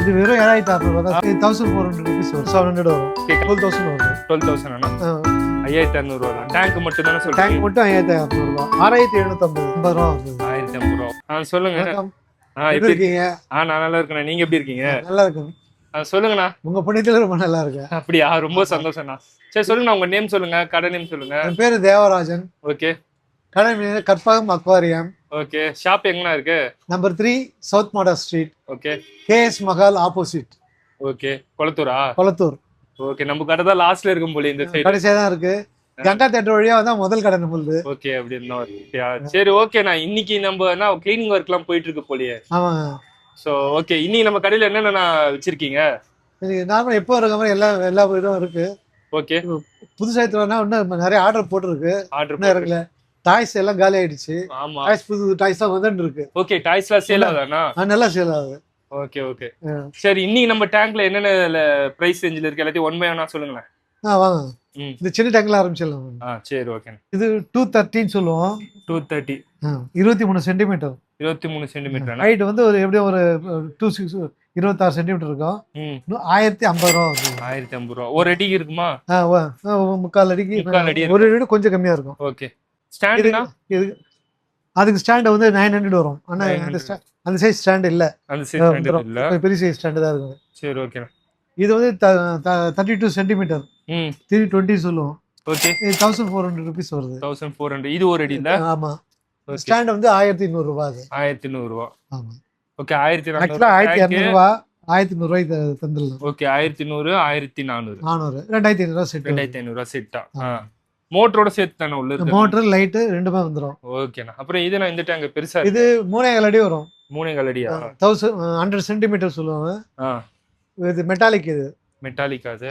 இது வெறும் 7600 தான். 1400 rupees வரும். 700 வரும். 12000 வரும். 12000 அண்ணா 5600 ரூபா தான். டேங்க் மட்டும் தானே சொல்றீங்க? டேங்க் மட்டும் 5600 ரூபா. 6750 ரூபா வருது. 1050 ரூபா. சொல்லுங்க. எப்படி இருக்கீங்க? நான் நல்லா இருக்கேன். நீங்க எப்படி இருக்கீங்க? நல்லா இருக்கேன். சொல்லுங்கண்ணா. உங்க புண்ணியத்துல ரொம்ப நல்லா இருக்கு. அப்படியா? ரொம்ப சந்தோஷம்ண்ணா. சரி சொல்லுங்கண்ணா, உங்க நேம் சொல்லுங்க, கடை நேம் சொல்லுங்க. என் பேரு தேவராஜன். ஓகே. கடை name Karpagam aquarium. Okay. Shop எங்கண்ணா இருக்கு? Number 3 south Mada street. Okay. KS Mahal opposite. Okay. கொளத்தூரா? கொளத்தூர். ஓகே. நம்ம கடை தான் லாஸ்ட்ல இருக்கும் போல இந்த சைடு. கடைசியா தான் இருக்கு. கங்கா தேட்டர் வழியா வந்தா முதல் கடை நம்மளுது. ஓகே. அப்படி இருந்தா சரி. ஓகேண்ணா, இன்னைக்கு நம்ம என்ன கிளீனிங் ஒர்க் எல்லாம் போயிட்டு இருக்கு போலயே. ஆமாங்க. சோ ஓகே, இன்னைக்கு நம்ம கடையில என்னென்ன வச்சிருக்கீங்க? நார்மலா எப்போ இருக்க மாதிரி எல்லா இதுவும் இருக்கு. ஓகே. புதுசா எடுத்துனா இன்னும் நிறைய ஆர்டர் போட்டிருக்கு. ஆர்டர் இருக்குல்ல. டாய்ஸ் எல்லாம் காலி ஆயிடுச்சு. ஆமா. டாய்ஸ் புது டாய்ஸ் தான் வந்துட்டு இருக்கு. ஓகே. டாய்ஸ்லாம் சேல் ஆகுதாண்ணா? நல்லா சேல் ஆகுது. Okay okay. சரி, இன்னைக்கு நம்ம டேங்க்ல என்னென்ன பிரைஸ் ரேஞ்சில இருக்கு எல்லாத்தையும் ஒன் பை ஒன்னா சொல்லுங்களேன். வாங்க. இந்த சின்ன டேங்க்ல ஆரம்பிச்சிடலாம். சரி ஓகே. இது 230 சொல்லுவோம். 230. 23 சென்டிமீட்டர். 23 சென்டிமீட்டர். ஹைட் வந்து ஒரு எப்படியும் ஒரு 26 சென்டிமீட்டர் இருக்கும். 1050 ரூபா வரும். 1050 ரூபா. ஒரு அடிக்கு இருக்குமா? முக்கால் அடிக்கு. ஒரு அடி கொஞ்சம் கம்மியா இருக்கும். ஓகே. ஸ்டாண்ட்னா அதுக்கு ஸ்டாண்ட் வந்து 900 வரும். ஆனா அந்த சைஸ் ஸ்டாண்ட் இல்ல. அந்த சைஸ் ஸ்டாண்ட் இல்ல. பெரிய சைஸ் ஸ்டாண்ட் தான் இருக்கும். சரி ஓகே. இது வந்து 32 சென்டிமீட்டர். 320 சொல்லுவோம். ஓகே. 1400 rupees வருது. 1400. இது ஒரு அடி இல்ல? ஆமா. ஸ்டாண்ட் வந்து 1200 ரூபாய் அது. 1200 ரூபாய். ஆமா. ஓகே. 1400. ஆக்சுவலா 1200 ரூபாய் 1100 ரூபாய் தந்துடலாம். ஓகே. 1100 1400 2500 ரூபாய் செட். 2500 ரூபாய் செட்டா. மோட்டரோட சேர்த்து தானே உள்ள இருக்கு? மோட்டர் லைட் ரெண்டுமே வந்துரும். ஓகேண்ணா. அப்புறம் இது நான் இந்த டேங்க் பெருசா இது 3.5 அடி வரும். 3.5 அடியா? 100 சென்டிமீட்டர் சொல்லுவாங்க. இது மெட்டாலிக். இது மெட்டாலிக். அது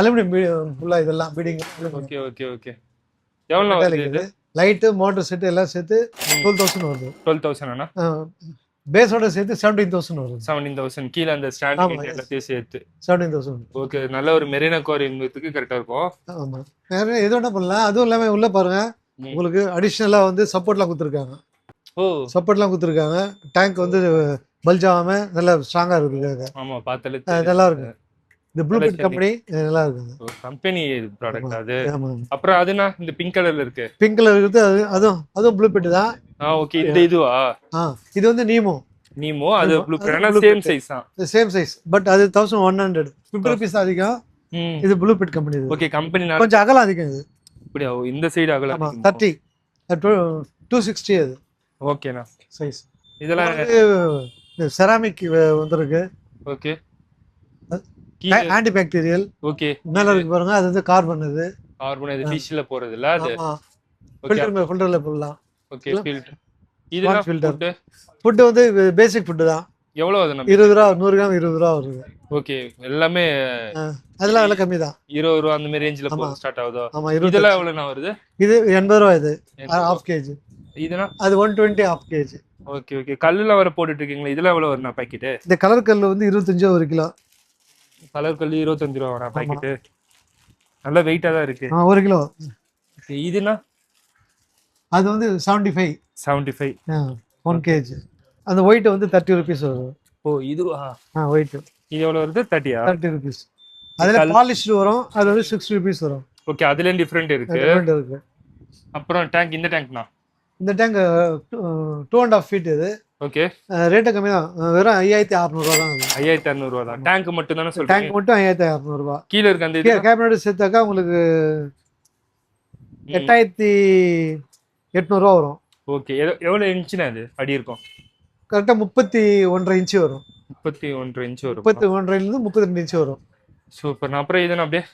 அலுமினியம் ஃபுல்லா இதெல்லாம் பீடிங். Okay okay okay. எவ்வளவு வருது இது? லைட் மோட்டர் செட் எல்லாம் சேர்த்து 12000 வருது. 12000 அண்ணா. பேஸோட சேர்த்து 17000 வருது. 17000 கீழ அந்த ஸ்டாண்ட் எல்லாத்தையும் சேர்த்து 17000. ஓகே. நல்ல ஒரு மெரினா அக்வாரியம்க்கு கரெக்ட்டா இருக்கும். ஆமா. வேற எது வேணா பண்ணலாம். அதுவும் இல்லாம உள்ள பாருங்க, உங்களுக்கு அடிஷனலா வந்து சப்போர்ட்லாம் கொடுத்துருக்காங்க. சப்போர்ட்லாம் கொடுத்துருக்காங்க. டேங்க் வந்து பல்ஜ் ஆகாம நல்லா ஸ்ட்ராங்கா இருக்கு. ஆமா, பார்த்தாலே நல்லா இருக்கு. இந்த ப்ளூ பிட் கம்பெனி நல்லா இருக்கு. கம்பெனி ப்ராடக்ட் அது. அப்புறம் அதுனா இந்த பிங்க் கலர்ல இருக்கு. பிங்க் கலர் இருக்கு. அதுவும் ப்ளூ பிட் தான். ஓகே. இந்த இதுவா? இது வந்து நீமோ. அது ப்ளூ பிட் சேம் சைஸ் தான். Same size. பட் அது 1100 50 rupees அதிகம். இது blue bit company. Okay. Company கொஞ்சம் அகலம் அதிகம். இது அப்படியே இந்த சைடு அகலம் 30 260 அது. ஓகேண்ணா. சைஸ். இதெல்லாம் செராமிக் வந்திருக்கு. ஓகே. Anti bacterial. ஓகே. மேல இருக்கு பாருங்க, அது வந்து கார்பன். இது ஃபிஷ்ல போறது இல்ல அது. ஃபில்டர்ல போடலாம். ஓகே. ஃபில்டர். இதுனா ஃபில்டர். ஃபுட் வந்து பேசிக் ஃபுட் தான். எவ்வளவு அது? நம்ம 20 ரூபாய் 100 கிராம் 20 ரூபாய் வருது. ஓகே. எல்லாமே அதெல்லாம் விலை கம்மி தான். 20 ரூபாய் அந்த மாதிரி ரேஞ்சில போய் ஸ்டார்ட் ஆகுதோ? ஆமா. இதெல்லாம் எவ்வளவுனா வருது? இது 80 ரூபாய். இது ½ kg. இதுனா அது 120 ½ kg. Okay okay. கல்லுல வர போட்டுட்டு இருக்கீங்களா? இதெல்லாம் எவ்வளவு வரும்னா பாக்கெட்? இந்த கலர் கல்லு வந்து 25 1 கிலோ. கலர் கல்லு 25 ரூபாய் வரா பாக்கெட். நல்ல வெயிட்டா தான் இருக்கு. 1 கிலோ. இதுனா அது வந்து 75 1 kg. அந்த weight வந்து 30 rupees வரும். இதுவா? weight. இது எவ்வளவு வருது? 30 rupees. அதுல பாலிஷ்ட் வரும். அது வந்து 60 rupees வரும். ஓகே. அதுல டிஃபரண்ட் இருக்கு. அப்புறம் டேங்க். இந்த டேங்க்னா இந்த டேங்க் 2.5 feet. இது ஓகே. ரேட் கம்மி தான். வெறும் 5600 ரூபாய் தான். 5600 ரூபாய் தான். டேங்க் மட்டும் தானே சொல்றீங்க? டேங்க் மட்டும் 5600 ரூபாய். கீழ இருக்க அந்த இது கேபினட் சேர்த்தாக்கா உங்களுக்கு 8800 ரூபாய் வரும். ஓகே. எவ்வளவு இன்ச்னா அது அடி இருக்கும்? கரெக்டா 31.5 இன்ச் வரும். 31.5 இன்ச் வரும். 31.5 இருந்து 32 இன்ச் வரும். சூப்பர். அப்புறம் இது அப்படியே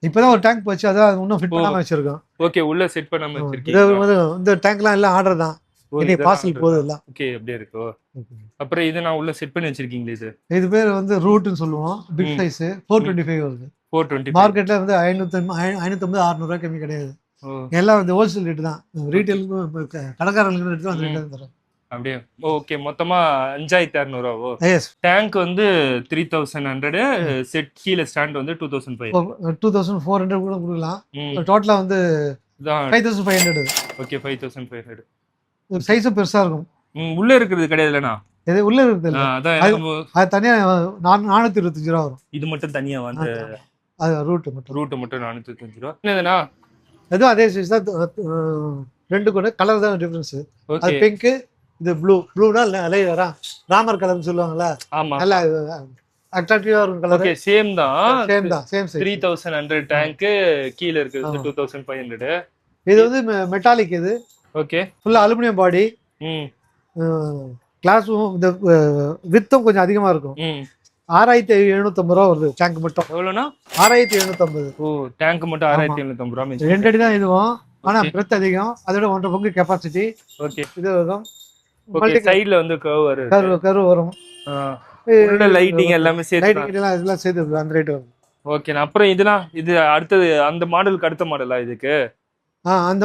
இப்பதான் ஒரு டேங்க் போச்சு. அதான் இன்னும் ஃபிட் பண்ணாம வச்சிருக்கோம். ஓகே. உள்ள செட் பண்ணாம வச்சிருக்கீங்க. இந்த டேங்க்லாம் எல்லாம் ஆர்டர் தான். இன்னைக்கு பார்சல் போகுது எல்லாம். ஓகே. அப்படியே இருக்கு. அப்புறம் இது நான் உள்ள செட் பண்ணி வச்சிருக்கீங்களே. இது பேர் வந்து ரூட்னு சொல்லுவோம். பிக் சைஸ் 425 வருது. 425. மார்க்கெட்ல வந்து 550 600 ரூபாய் கம்மி கிடையாது. எல்லாம் வந்து ஹோல்சேல் ரேட் தான். ரீட்டைலுக்கும் கடைக்காரங்களுக்கு எடுத்து அந்த ரேட் தான் தரோம். அப்படியே. ஓகே. மொத்தமா 5600 ரூபாவோ? எஸ். டேங்க் வந்து 3100. செட் கீழ ஸ்டாண்ட் வந்து 2500. 2400 கூட கொடுக்கலாம். டோட்டலா வந்து 5500. ஓகே. 5500. சைஸும் பெருசா இருக்கும். உள்ள இருக்கிறது கிடையாதுலண்ணா? இது உள்ள இருக்குது இல்ல அதான் அது நம்ம அது தனியா 425 ரூபா வரும். இது மட்டும் தனியா வந்து அது ரூட் மட்டும். ரூட் மட்டும் 425 ரூபா. என்னதுண்ணா? அதுவும் அதே சைஸ் தான். ரெண்டு கூட கலர் தான் டிஃபரன்ஸ். அது ஓகே. பிங்க், இது ப்ளூனா அலையரா ராமர் கலர்னு சொல்லுவாங்கல்ல, ஆமா. நல்லா அட்ராக்டிவா இருக்கும் கலர். ஓகே, சேம் தான். Same size. 3100 டேங்க், கீழ இருக்குது 2500. இது வந்து மெட்டாலிக். இது ஓகே. ஃபுல்லா அலுமினியம் பாடி. ம். கிளாஸும் இந்த வித்தும் கொஞ்சம் அதிகமா இருக்கும். 6750 ரூபா வருது டேங்க் மட்டும். எவ்வளோண்ணா? 6750. ஓ, டேங்க் மட்டும் 6750 ரூபா. 2 அடி தான் இதுவும், ஆனா பிரெத் அதிகம். அதோட 1.5 பங்கு கெப்பாசிட்டி. ஓகே. இது வரும். ஓகே, சைடுல வந்து கர்வ் வருது. கர்வ் வரும். உள்ள லைட்டிங் எல்லாமே சேர்த்து. லைட்டிங் எல்லாம் சேர்த்து அந்த ரேட் வரும். ஓகே. அப்புறம் இது அடுத்தது அந்த மாடலுக்கு அடுத்த மாடலா இதுக்கு? அந்த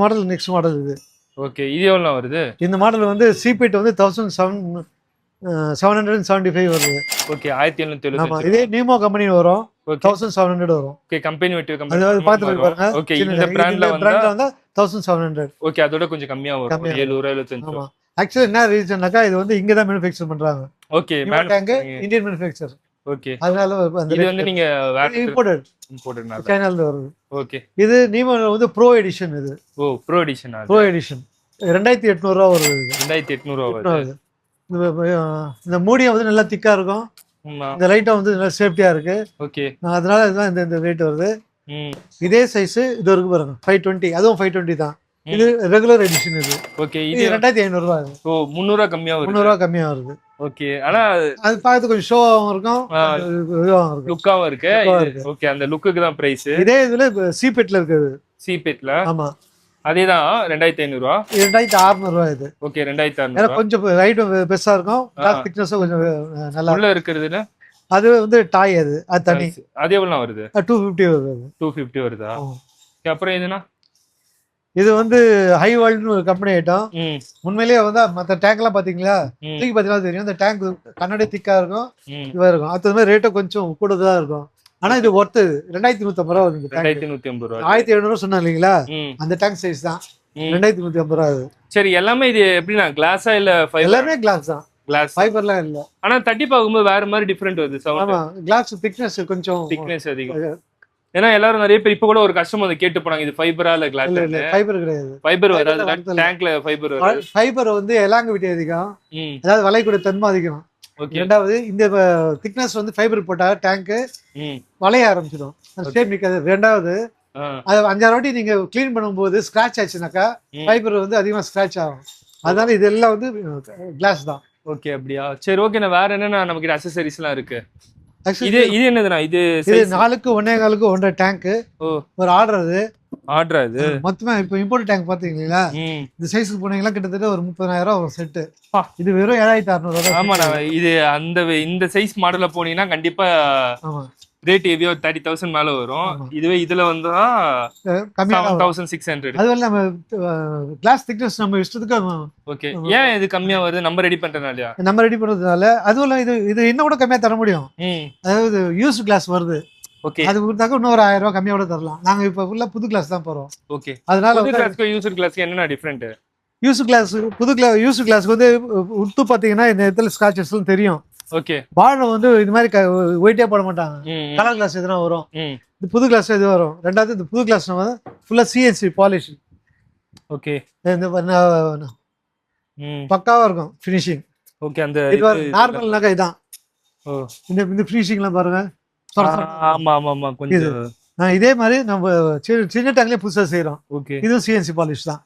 மாடல் நெக்ஸ்ட் மாடல் இது. ஓகே. இது எவ்வளோ வருது? இந்த மாடல் வந்து சீபீட் வந்து 1775 வருது. ஓகே. 1775. ஆமா, இதே நீமோ கம்பெனி வரும். 1700 வரும். ஓகே. கம்பெனி வெட்டி அது பாத்துட்டு பாருங்க. ஓகே. இந்த பிராண்ட்ல வந்தா 1700. ஓகே, அதோட கொஞ்சம் கம்மியா வரும். 775. ஆமா. ஆக்சுவலி என்ன ரீசன்னாக்கா இது வந்து இங்க தான் மேனுஃபேக்சர் பண்றாங்க. Okay. Tank Indian manufacture. Okay. அதனால இது வந்து நீங்க இம்போர்ட்டட் சைனால இருந்து வருது. ஓகே. இது நீமோ வந்து ப்ரோ எடிஷன். இது ப்ரோ எடிஷன். 2800 ரூபா வருது. 2800 ரூபா வருது. இந்த மூடியம் வந்து நல்லா திக்கா இருக்கும். இந்த லைட்டும் வந்து நல்லா சேஃப்டியா இருக்கு. ஓகே. அதனால இதுதான் இந்த ரேட் வருது. இதே சைஸ் இது இருக்கு பாருங்க, 520. அதுவும் 520 தான். இது ரெகுலர் எடிஷன். இது ஓகே. இது 2500 ரூபா. ஓ, 300 ரூபா கம்மியா வருது. 300 ரூபா கம்மியா வருது. ஓகே. ஆனா அது பார்த்து கொஞ்சம் ஷோவாவும் இருக்கும், லுக்காவும் இருக்கு. ஓகே, அந்த லுக்குக்கு தான் பிரைஸ். இதே இதுல சீபெட்ல இருக்குது. சீபெட்ல ஆமா, அதேதான் 2500 ரூபா. 2600 ரூபா. இது ஓகே. 2600. கொஞ்சம் ஹைட்டும் பெருசா இருக்கும், கிளாஸ் திக்னஸும் கொஞ்சம் நல்லா உள்ள இருக்குதுல. அது வந்து டாய். அது தனி. அது எவ்வளவு வருது? 250 வருது. 250 வருதா? அப்புறம் இதுனா இது வந்து ஹை வேர்ல்ட்னு ஒரு கம்பெனி ஐட்டம். உண்மையிலேயே வந்து மற்ற டேங்க் எல்லாம் பாத்தீங்களா, தூக்கி பாத்தீங்கன்னா தெரியும். இந்த டேங்க் கண்ணாடி திக்கா இருக்கும், இதுவா இருக்கும். அது மாதிரி ரேட்டும் கொஞ்சம் கூடுதலா இருக்கும். ஆனா இது ஒர்த்து 2150 ரூபா வருது. 2150 ரூபா. 1700 சொன்னா இல்லைங்களா, அந்த டேங்க் சைஸ் தான் 2150 ரூபா. சரி, எல்லாமே இது எப்படின்னா கிளாஸா இல்ல ஃபைபர்? எல்லாமே கிளாஸ் தான். கிளாஸ் ஃபைபர்லாம் இல்ல. ஆனா தட்டி பார்க்கும்போது வேற மாதிரி டிஃபரெண்ட் வருது சவுண்ட். ஆமா, கிளாஸ் திக்னஸ் கொஞ்சம் திக்னஸ் அதிகம். ஏன்னா எல்லாரும் நிறைய பேர் இப்ப கூட ஒரு கஸ்டமர் வந்து கேட்டு போனாங்க, இது ஃபைபரா இல்ல கிளாஸ்? இல்ல, ஃபைபர் கிடையாது. ஃபைபர் வராது டேங்க்ல. ஃபைபர் வராது. ஃபைபர் வந்து எலாங்கிவிட்டி அதிகம், அதாவது வளையக்கூடிய தன்மை அதிகம். ரெண்டாவது இந்த திக்னஸ் வந்து ஃபைபர் போட்டா டேங்க் வளைய ஆரம்பிச்சிடும், ஷேப் நிக்காது. ரெண்டாவது அது 5-6 வாட்டி நீங்க கிளீன் பண்ணும்போது ஸ்கிராட்ச் ஆச்சுனாக்கா ஃபைபர் வந்து அதிகமா ஸ்கிராட்ச் ஆகும். அதனால இதெல்லாம் வந்து கிளாஸ் தான். ஓகே, அப்படியா? சரி, ஓகே. வேற என்னன்னா நமக்கு அக்சசரிஸ் எல்லாம் இருக்கு. இது என்னதுன்னா? இது 4க்கு 1.25க்கு 1.5 டேங்க் ஒரு ஆர்டர். இது மொத்தமா இப்போ இம்போர்ட் டேங்க் பாத்தீங்களா, இந்த சைஸ்க்கு போனீங்களா கிட்டத்தட்ட ஒரு 30,000 ரூபா ஒரு செட். இது வெறும் 7600 ரூபா. ஆமா, இது இந்த சைஸ் மாடல்ல போனீங்கன்னா கண்டிப்பா ரேட் எவ்வளோ 30,000 மேல வரும். இதுவே இதுல வந்து 7600. அதுவே நம்ம கிளாஸ் திக்னஸ் நம்ம இஷ்டத்துக்கு. ஓகே. ஏன் இது கம்மியா வருது? நம்ம ரெடி பண்றதுனால. அதுவும் இது இன்னும் கூட கம்மியா தர முடியும். அதாவது யூஸ் கிளாஸ் வருது. ஓகே. அது கொடுத்தாக்க இன்னொரு 1000 ரூபாய் கம்மியா கூட தரலாம். நாங்க இப்ப ஃபுல்லா புது கிளாஸ் தான் போறோம். ஓகே. அதனால புது கிளாஸ்க்கு யூசர் கிளாஸ்க்கு என்னன்னா டிஃபரெண்ட்? யூஸ் கிளாஸ்க்கு வந்து உத்து பாத்தீங்கன்னா இந்த இடத்துல ஸ்கிராச்சஸ் எல்லாம் தெரியும். ஓகே. பால் வந்து இது மாதிரி ஒயிட்டே போட மாட்டாங்க, கலர் கிளாஸ் எதுனா வரும். இது புது கிளாஸ் இது வரும். ரெண்டாவது இந்த புது கிளாஸ் வந்து ஃபுல்லா சிஎன்சி பாலிஷ். ஓகே. இந்த பக்காவா இருக்கும் ஃபினிஷிங். ஓகே. அந்த நார்மல்னாக்கா இதான். இந்த ஃபினிஷிங்லாம் பாருங்க. ஆமா ஆமா ஆமா, கொஞ்சம் இதே மாதிரி நம்ம சின்ன டேங்க்லயே புதுசா செய்யறோம். ஓகே. இதுவும் சிஎன்சி பாலிஷ் தான்,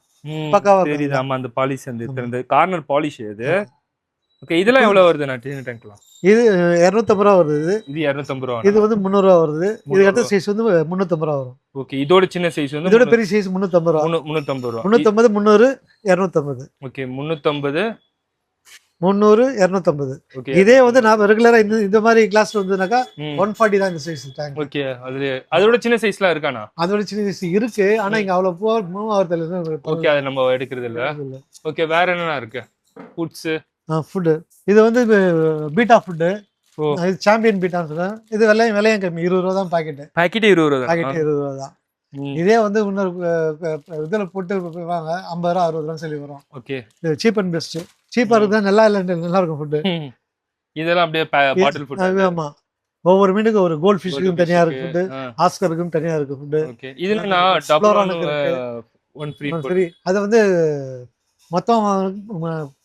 பக்காவா தெரியுது. ஆமா, அந்த பாலிஷ் அந்த கார்னர் பாலிஷ் இது. ஓகே. இதெல்லாம் எவ்வளவு வருது? நான் சின்ன டேங்க்லாம் இது 250 ரூபா வருது. இது 250 ரூபா. இது வந்து 300 ரூபா வருது. இது அடுத்த சைஸ் வந்து 350 ரூபா வரும். ஓகே. இதோட சின்ன சைஸ் வந்து இதோட பெரிய சைஸ் 350 ரூபா. 350 ரூபா. 350, 300, 250. ஓகே. 350, 300, 250. இதே வந்து நான் ரெகுலரா இந்த மாதிரி கிளாஸ்ல வந்துனாக்கா 140 தான் இந்த சைஸ் டேங்க். ஓகே. அதோட சின்ன சைஸ்லாம் இருக்கானா? அதோட சின்ன சைஸ் இருக்கு, ஆனா இங்க அவ்வளவு மூவ் ஆவறதுல. ஓகே, அது நம்ம எடுக்கிறது இல்ல. ஓகே. வேற என்னன்னா இருக்கு? ஃபுட்ஸ். ஃபுட் இது வந்து பீட்டா ஃபுட். இது சாம்பியன் பீட்டா சொல்றேன். இது விலையும் கம்மி, 20 ரூபா தான் பாக்கெட். 20 ரூபா. பாக்கெட் 20 ரூபா தான். இதே வந்து இன்னொரு இதுல போட்டு வாங்க 50 ரூபா 60 ரூபான்னு சொல்லி வரும். ஓகே. இது சீப் அண்ட் பெஸ்ட். சீப்பா இருக்குதா நல்லா இல்ல நல்லா இருக்கும் ஃபுட்டு. இதெல்லாம் அப்படியே பாட்டில் ஃபுட். ஆமா, ஒவ்வொரு மீனுக்கு ஒரு கோல்ட் ஃபிஷ்க்கும் தனியா இருக்கு ஃபுட்டு, ஆஸ்கருக்கும் தனியா இருக்கு ஃபுட்டு. ஓகே, இதுல நான் டபுள் ஒன் ஃப்ரீ. அது வந்து மொத்தம்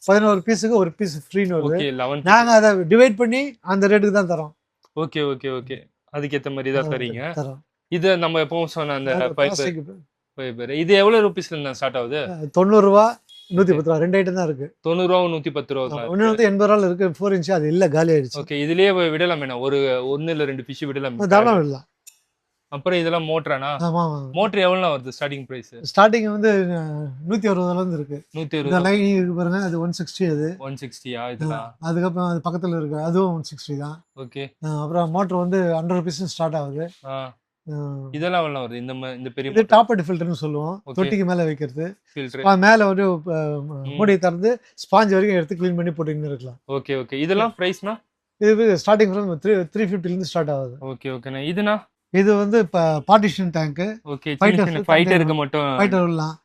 11 பீஸுக்கு ஒரு பீஸ் ஃப்ரீன்னு வருது. ஓகே, 11. நாங்க அதை டிவைட் பண்ணி அந்த ரேட்டுக்கு தான் தரோம். ஓகே ஓகே ஓகே, அதுக்கேற்ற மாதிரி தான் தரீங்க. தரோம். இது நம்ம எப்பவும் சொன்ன அந்த ஃபைபர் இது எவ்வளவு ரூபீஸ்ல இருந்து ஸ்டார்ட் ஆகுது? 90 ரூபா 110 ரூபா, 2 ஐட்டம் தான் இருக்கு. 90 ரூபா 110 ரூபா. ஒன்னு வந்து 80 ரூபால இருக்கு 4 இன்ச், அது இல்ல காலி ஆயிடுச்சு. ஓகே, இதுலயே விடலாம் என்ன, ஒரு 1 இல்ல 2 ஃபிஷ் விடலாம். தாராளம் விடலாம். அப்புறம் இதெல்லாம் மோட்டரானா? ஆமா, மோட்டர் எவ்வளவு வருது ஸ்டார்டிங் பிரைஸ்? ஸ்டார்டிங் வந்து 160 இருந்து இருக்கு. 160. இந்த லைன் இருக்கு பாருங்க, அது 160. அது 160 இதெல்லாம். அதுக்கப்புறம் அது பக்கத்துல இருக்கு, அதுவும் 160 தான். ஓகே, அப்புறம் மோட்டர் வந்து 100 rupees ஸ்டார்ட் ஆகுது. இதெல்லாம் எவ்வளவு வருது? இந்த பெரிய இது டாப் அண்ட் ஃபில்டர்னு சொல்லுவோம், தொட்டிக்கு மேல வைக்கிறது ஃபில்டர். மேல வந்து மூடி திறந்து ஸ்பாஞ்ச் வரைக்கும் எடுத்து க்ளீன் பண்ணி போட்டுக்கின்னு இருக்கலாம். ஓகே ஓகே, இதெல்லாம் பிரைஸ்னா? இது ஸ்டார்டிங் ஃப்ரம் 350 இருந்து ஸ்டார்ட் ஆகுது. ஓகே ஓகேண்ணா. இதுனா இது வந்து பார்ட்டிஷன் டேங்க். ஓகே, ஃபைட்டருக்கு மட்டும் ஃபைட்டர் விடலாம்.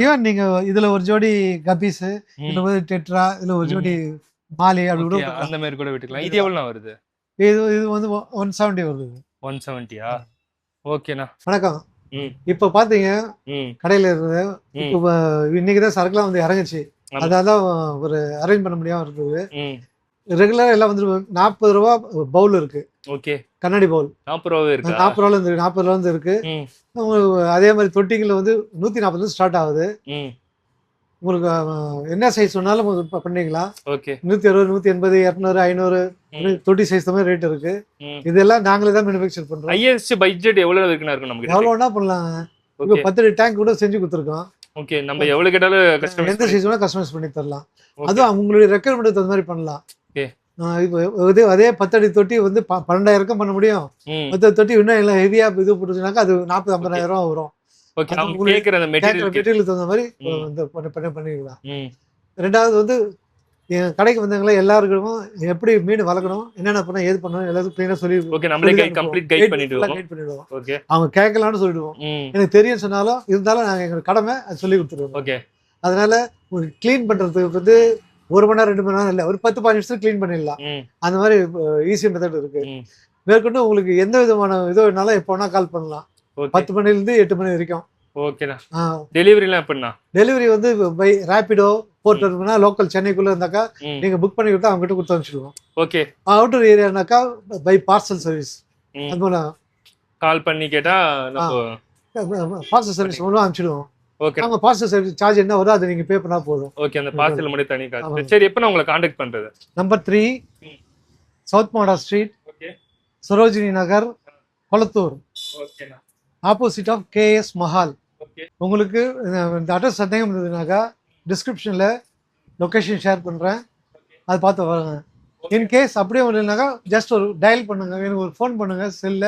ஈவன் நீங்க இதுல ஒரு ஜோடி கபீஸ், இதுல ஒரு டெட்ரா, இதுல ஒரு ஜோடி மாலி அப்படி கூட அந்த மாதிரி கூட விட்டுக்கலாம். இது எவ்வளவு வருது? இது வந்து 170 வருது. 170யா? ஓகேண்ணா. வணக்கம். இப்ப பாத்தீங்க கடையில இருந்து இப்போ இன்னைக்குதான் சரக்குலாம் வந்து இறங்குச்சு, அதான் ஒரு அரேஞ்ச் பண்ண முடியாம இருக்குது. ரெகுலரா எல்லாம் வந்து 40 ரூபா பவுல் இருக்கு. ஓகே, கண்ணாடி பவுல் 40 ரூபா இருக்கு. 40 ரூபால இருந்து 40 ரூபா வந்து இருக்கு. அதே மாதிரி தொட்டிங்கள வந்து 140 ஸ்டார்ட் ஆகுது. உங்களுக்கு என்ன சைஸ் சொன்னாலும் பண்ணிக்கலாம். ஓகே, 160, 180, 200, 500 தொட்டி சைஸ் மாதிரி ரேட் இருக்கு. இதெல்லாம் நாங்களே தான் மேனுஃபேக்சர் பண்றோம். ஹையஸ்ட் பட்ஜெட் எவ்வளவு இருக்குன்னு இருக்கு நமக்கு? எவ்வளவுனா பண்ணலாம். இப்போ 10 டேங்க் கூட செஞ்சு கொடுத்துருக்கோம். ஓகே, நம்ம எவ்வளவு கேட்டாலும் எந்த சைஸ் வேணா கஸ்டமைஸ் பண்ணி தரலாம். அதுவும் உங்களுடைய ரெக்குயர்மெண்ட் தகுந்த மாதிரி பண்ணலாம். இப்போ அதே 10 அடி தொட்டி வந்து 12,000 பண்ண முடியும். 10 தொட்டி இன்னும் எல்லாம் ஹெவியா இது போட்டுச்சுனாக்கா அது 40-50,000 ரூபா வரும். ஓகே, அவங்க கேக்குற அந்த மெட்டீரியல் தகுந்த மாதிரி பண்ணிக்கலாம். ரெண்டாவது வந்து என் கடைக்கு வந்தவங்கள எல்லாருக்கும் எப்படி மீன் வளர்க்கணும், என்னென்ன பண்ண ஏது பண்ணணும் எல்லாத்தையும் கிளீனா சொல்லி கம்ப்ளீட் பண்ணிடுவோம். ஓகே, அவங்க கேட்கலாம்னு சொல்லிடுவோம். எனக்கு தெரியும் சொன்னாலும் இருந்தாலும் நாங்க எங்க கடமை அது சொல்லி கொடுத்துருவோம். ஓகே, அதனால கிளீன் பண்றதுக்கு வந்து 1 மணி நேரம் 2 மணி நேரம் இல்ல, ஒரு 10-15 நிமிஷத்துல கிளீன் பண்ணிடலாம். அந்த மாதிரி ஈஸி மெத்தட் இருக்கு. மேற்கொண்டு உங்களுக்கு எந்த விதமான இது வேணாலும் எப்போ வேணா கால் பண்ணலாம். 10 மணில இருந்து 8 மணி வரைக்கும். ஓகேண்ணா. டெலிவரிலாம் எப்படிண்ணா? டெலிவரி வந்து பை ரேபிடோ போர்ட்டர்னா லோக்கல் சென்னைக்குள்ள இருந்தாக்கா நீங்க புக் பண்ணி கொடுத்தா அவங்க கிட்ட கொடுத்து அனுப்பிச்சிடுவோம். ஓகே, அவுட்டர் ஏரியானாக்கா பை பார்சல் சர்வீஸ். அது போல கால் பண்ணி கேட்டா பார்சல் சர்வீஸ் மூலம் அனுப்பிச்சிடுவோம். ஓகே, அவங்க பார்சல் சர்வீஸ் சார்ஜ் என்ன வருதோ அதை நீங்க பே பண்ணா போதும். ஓகே, அந்த பார்சல் மட்டும் தனி காசு. சரி, எப்போ நான் உங்களை கான்டாக்ட் பண்றது? Number 3 south Mada street, Sarojini Nagar, Kolathur, opposite of KS Mahal. உங்களுக்கு இந்த அட்ரஸ் சந்தேகம் இருந்ததுனாக்கா டிஸ்கிரிப்ஷன்ல லொகேஷன் ஷேர் பண்றேன், அதை பார்த்து வாங்க. இன்கேஸ் அப்படியே இல்லைனாக்கா ஜஸ்ட் ஒரு டயல் பண்ணுங்க, எனக்கு ஒரு ஃபோன் பண்ணுங்க செல்ல,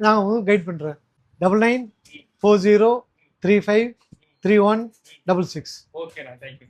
நான் உங்களுக்கு கைட் பண்றேன். 9940353166. ஓகேண்ணா, தேங்க்யூ.